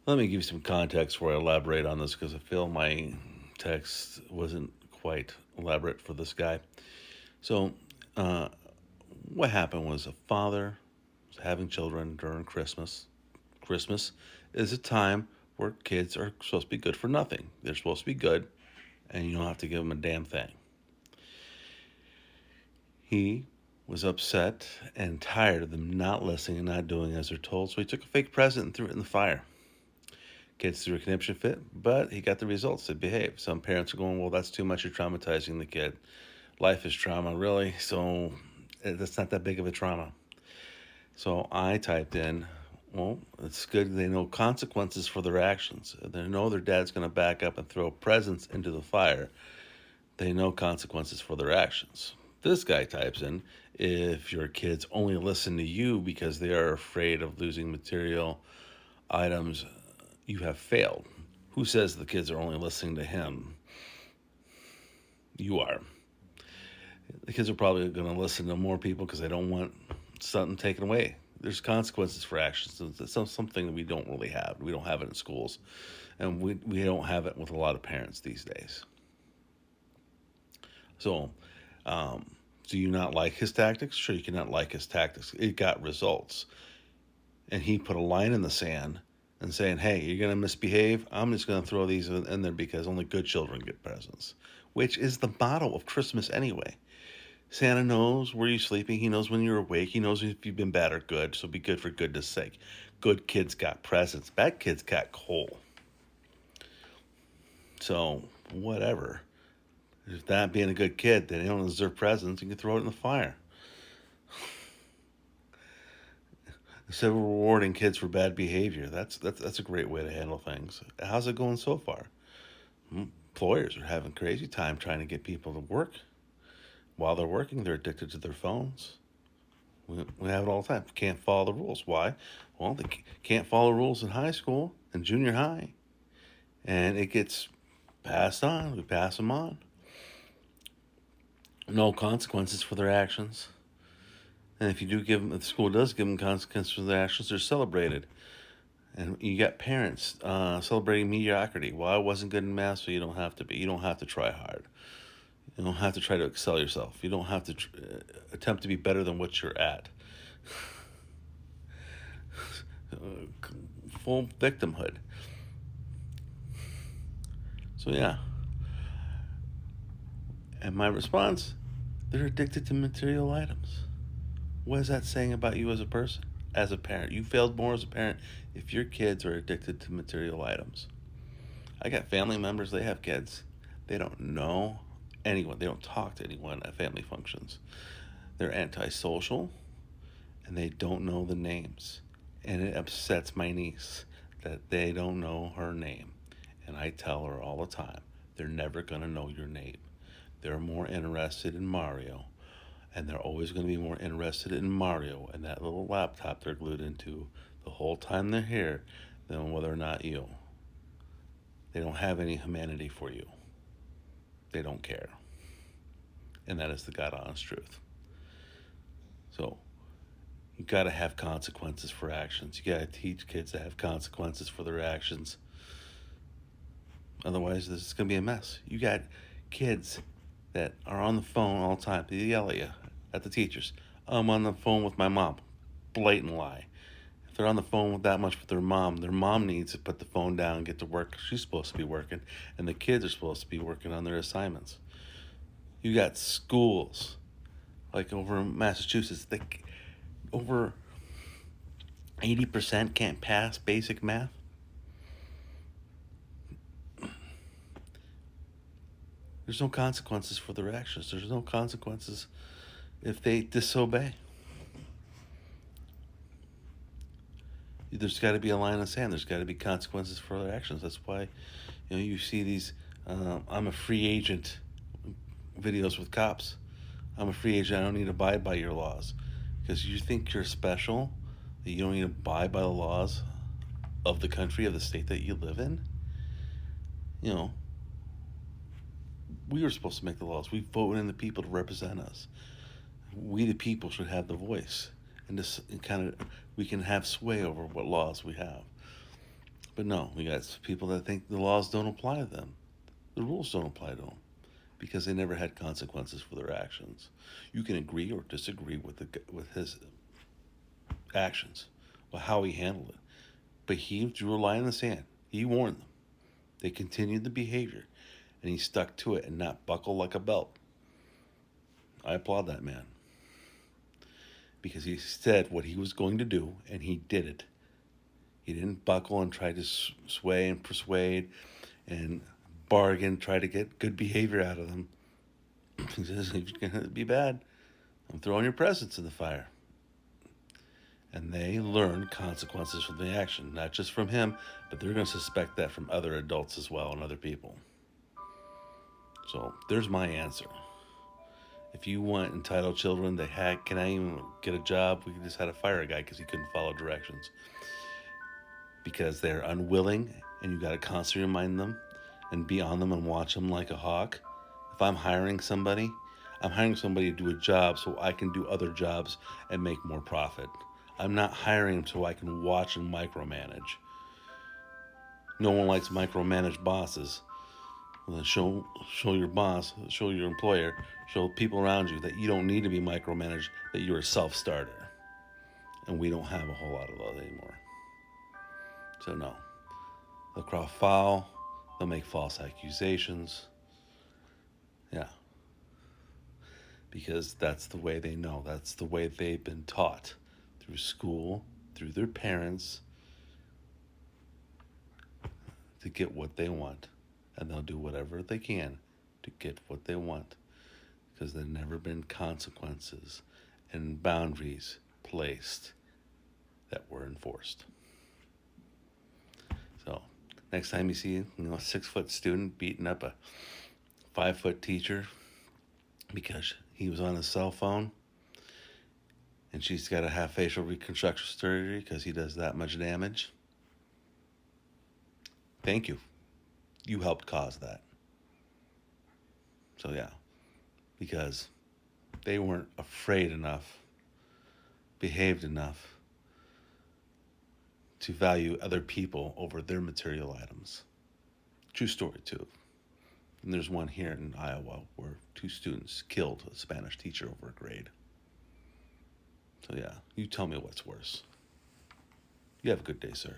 Let me give you some context before I elaborate on this because I feel my text wasn't quite elaborate for this guy. So, uh, what happened was a father was having children during Christmas. Christmas is a time where kids are supposed to be good for nothing. They're supposed to be good, and you don't have to give them a damn thing. He was upset and tired of them not listening and not doing as they're told, so he took a fake present and threw it in the fire. Kids threw a conniption fit, but he got the results. They behaved. Some parents are going, well, that's too much. You're traumatizing the kid. Life is trauma, really. So that's not that big of a trauma. So I typed in, well, it's good they know consequences for their actions. They know their dad's going to back up and throw presents into the fire. They know consequences for their actions. This guy types in, if your kids only listen to you because they are afraid of losing material items, you have failed. Who says the kids are only listening to him? You are. The kids are probably going to listen to more people because they don't want something taken away. There's consequences for actions. It's something that we don't really have. We don't have it in schools, and we don't have it with a lot of parents these days. So, um, do you not like his tactics? Sure, you cannot like his tactics. It got results, and he put a line in the sand and saying, "Hey, you're gonna misbehave. I'm just gonna throw these in there because only good children get presents," which is the motto of Christmas anyway. Santa knows where you're sleeping. He knows when you're awake. He knows if you've been bad or good. So be good for goodness sake. Good kids got presents. Bad kids got coal. So whatever. If that being a good kid, they don't deserve presents. You can throw it in the fire. Instead of rewarding kids for bad behavior, that's a great way to handle things. How's it going so far? Employers are having a crazy time trying to get people to work. While they're working, they're addicted to their phones. We have it all the time. Can't follow the rules. Why? Well, they can't follow rules in high school and junior high, and it gets passed on. We pass them on. No consequences for their actions. And if you do give them, if the school does give them consequences for their actions, they're celebrated. And you got parents celebrating mediocrity. Well, I wasn't good in math, so you don't have to be. You don't have to try hard. You don't have to try to excel yourself. You don't have to attempt to be better than what you're at. Full victimhood. So yeah. And my response, they're addicted to material items. What is that saying about you as a person? As a parent, you failed more as a parent if your kids are addicted to material items. I got family members, they have kids. They don't know anyone. They don't talk to anyone at family functions. They're antisocial and they don't know the names. And it upsets my niece that they don't know her name. And I tell her all the time, they're never going to know your name. They're more interested in Mario, and they're always going to be more interested in Mario and that little laptop they're glued into the whole time they're here than whether or not you. They don't have any humanity for you. They don't care. And that is the God honest truth. So, you got to have consequences for actions. You got to teach kids to have consequences for their actions. Otherwise, this is going to be a mess. You got kids that are on the phone all the time. They yell at you, at the teachers. I'm on the phone with my mom. Blatant lie. If they're on the phone with that much with their mom needs to put the phone down and get to work. She's supposed to be working, and the kids are supposed to be working on their assignments. You got schools, like over in Massachusetts, over 80% can't pass basic math. There's no consequences for their actions. There's no consequences if they disobey. There's got to be a line in the sand. There's got to be consequences for their actions. That's why, you see these "I'm a free agent" videos with cops. I'm a free agent. I don't need to abide by your laws because you think you're special. That you don't need to abide by the laws of the country, of the state that you live in. You know, we were supposed to make the laws. We vote in the people to represent us. We the people should have the voice, and this kind of we can have sway over what laws we have. But no, we got people that think the laws don't apply to them. The rules don't apply to them because they never had consequences for their actions. You can agree or disagree with his actions, or how he handled it, but he drew a line in the sand. He warned them. They continued the behavior, and he stuck to it and not buckle like a belt. I applaud that man because he said what he was going to do, and he did it. He didn't buckle and try to sway and persuade and bargain, try to get good behavior out of them. He says, if you're going to be bad, I'm throwing your presence in the fire. And they learn consequences from the action, not just from him, but they're going to suspect that from other adults as well and other people. So there's my answer. If you want entitled children that can I even get a job, we just had to fire a guy because he couldn't follow directions. Because they're unwilling, and you got to constantly remind them and be on them and watch them like a hawk. If I'm hiring somebody to do a job so I can do other jobs and make more profit. I'm not hiring them so I can watch and micromanage. No one likes micromanaged bosses. Well, show your boss, show your employer, show people around you that you don't need to be micromanaged, that you're a self-starter. And we don't have a whole lot of those anymore. So no. They'll crawl foul, they'll make false accusations. Yeah. Because that's the way they know. That's the way they've been taught through school, through their parents, to get what they want. And they'll do whatever they can to get what they want. Because there've never been consequences and boundaries placed that were enforced. So next time you see a 6-foot student beating up a 5-foot teacher because he was on his cell phone, and she's got to have facial reconstruction surgery because he does that much damage, thank you. You helped cause that. So yeah, because they weren't afraid enough, behaved enough to value other people over their material items. True story too. And there's one here in Iowa where 2 students killed a Spanish teacher over a grade. So yeah, you tell me what's worse. You have a good day, sir.